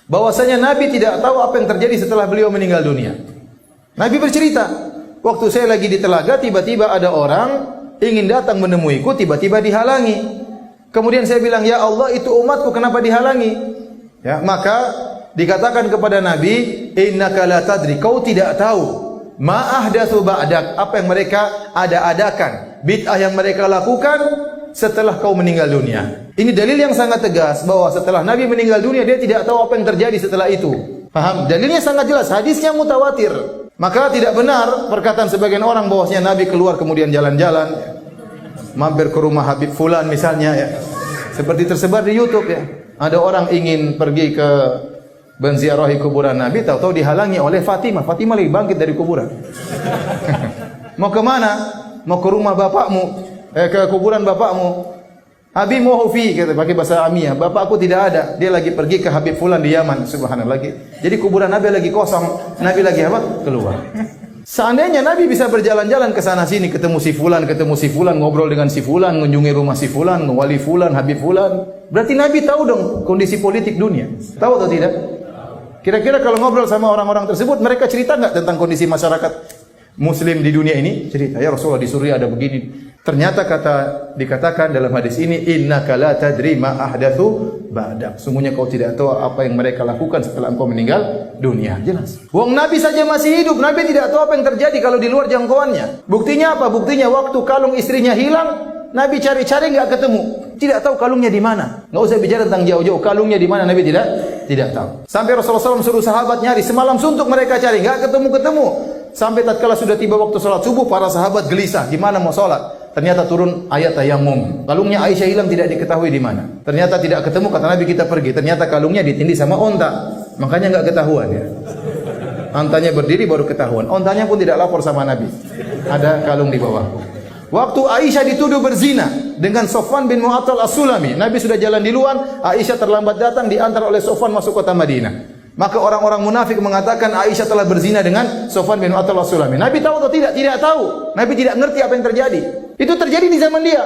bahwasanya Nabi tidak tahu apa yang terjadi setelah beliau meninggal dunia. Nabi bercerita, waktu saya lagi di telaga, tiba-tiba ada orang ingin datang menemuiku, tiba-tiba dihalangi. Kemudian saya bilang, ya Allah, itu umatku, kenapa dihalangi? Ya, maka dikatakan kepada Nabi, innaka la tadri, kau tidak tahu ma ahdatsu ba'dak, apa yang mereka ada-adakan, bid'ah yang mereka lakukan setelah kau meninggal dunia. Ini dalil yang sangat tegas bahwa setelah Nabi meninggal dunia dia tidak tahu apa yang terjadi setelah itu. Paham? Dalilnya sangat jelas, hadisnya mutawatir. Maka tidak benar perkataan sebagian orang bahwasanya Nabi keluar kemudian jalan-jalan, mampir ke rumah Habib Fulan misalnya ya. Seperti tersebar di YouTube ya. Ada orang ingin pergi ke menziarahi kuburan Nabi, tahu-tahu dihalangi oleh Fatimah. Fatimah lagi bangkit dari kuburan. Mau ke mana? Mau ke rumah bapakmu, ke kuburan bapakmu. Abi Muhufi, kata pakai bahasa Amiyah. Bapakku tidak ada. Dia lagi pergi ke Habib Fulan di Yaman. Subhanallah. Jadi kuburan Nabi lagi kosong. Nabi lagi apa? Keluar. Seandainya Nabi bisa berjalan-jalan ke sana sini, ketemu si Fulan, ngobrol dengan si Fulan, mengunjungi rumah si Fulan, wali Fulan, Habib Fulan, berarti Nabi tahu dong kondisi politik dunia. Tahu atau tidak? Kira-kira kalau ngobrol sama orang-orang tersebut, mereka cerita nggak tentang kondisi masyarakat Muslim di dunia ini? Cerita, ya Rasulullah di Suriah ada begini. Ternyata dikatakan dalam hadis ini, innaka la tadri ma ahdatsu ba'dak. Sungguhnya kau tidak tahu apa yang mereka lakukan setelah engkau meninggal dunia. Jelas. Wong Nabi saja masih hidup, Nabi tidak tahu apa yang terjadi kalau di luar jangkauannya. Buktinya apa? Buktinya waktu kalung istrinya hilang, Nabi cari-cari enggak ketemu. Tidak tahu kalungnya di mana. Enggak usah bicara tentang jauh-jauh, kalungnya di mana Nabi tidak tahu. Sampai Rasulullah SAW suruh sahabat nyari, semalam suntuk mereka cari, enggak ketemu-ketemu. Sampai tatkala sudah tiba waktu salat subuh, para sahabat gelisah, gimana mau salat? Ternyata turun ayat tayamum. Kalungnya Aisyah hilang, tidak diketahui di mana. Ternyata tidak ketemu, kata Nabi kita pergi. Ternyata kalungnya ditindih sama onta. Makanya enggak ketahuan ya. Ontanya berdiri baru ketahuan. Ontanya pun tidak lapor sama Nabi. Ada kalung di bawah. Waktu Aisyah dituduh berzina dengan Sofwan bin Mu'attal As-Sulami, Nabi sudah jalan di luar, Aisyah terlambat datang, diantar oleh Sofwan masuk kota Madinah. Maka orang-orang munafik mengatakan Aisyah telah berzina dengan Sofwan bin Mu'attal As-Sulami. Nabi tahu atau tidak? Tidak tahu. Nabi tidak ngerti apa yang terjadi. Itu terjadi di zaman dia.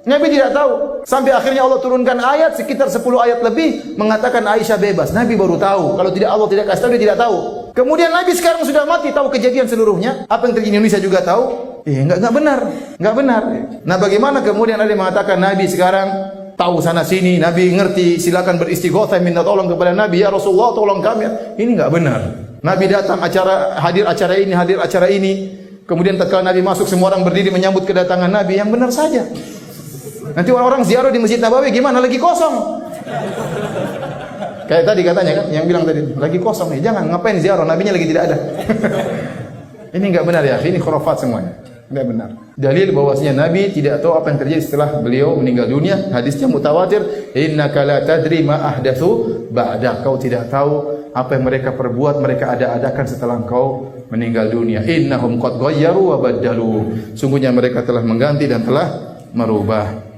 Nabi tidak tahu. Sampai akhirnya Allah turunkan ayat sekitar 10 ayat lebih mengatakan Aisyah bebas. Nabi baru tahu. Kalau tidak Allah tidak kasih tahu, dia tidak tahu. Kemudian Nabi sekarang sudah mati, tahu kejadian seluruhnya. Apa yang terjadi di Indonesia juga tahu. Enggak benar. Enggak benar. Nah, bagaimana kemudian ada yang mengatakan Nabi sekarang tahu sana sini, Nabi ngerti, silakan beristighotsah minta tolong kepada Nabi, ya Rasulullah tolong kami. Ini enggak benar. Nabi datang hadir acara ini. Kemudian tatkala Nabi masuk, semua orang berdiri menyambut kedatangan Nabi. Yang benar saja. Nanti orang-orang ziarah di Masjid Nabawi gimana? Lagi kosong. Kayak tadi katanya kan, yang bilang tadi lagi kosong nih. Jangan ngapain ziarah, nabinya lagi tidak ada. Ini enggak benar ya, ini khurafat semuanya. Enggak benar. Dalil bahwasanya Nabi tidak tahu apa yang terjadi setelah beliau meninggal dunia. Hadisnya mutawatir, innaka la tadri ma ahdatsu ba'da. Kau tidak tahu apa yang mereka perbuat, mereka ada-adakan setelah engkau meninggal dunia. Innahum qad ghayyaru wa baddalu. Sungguhnya mereka telah mengganti dan telah merubah.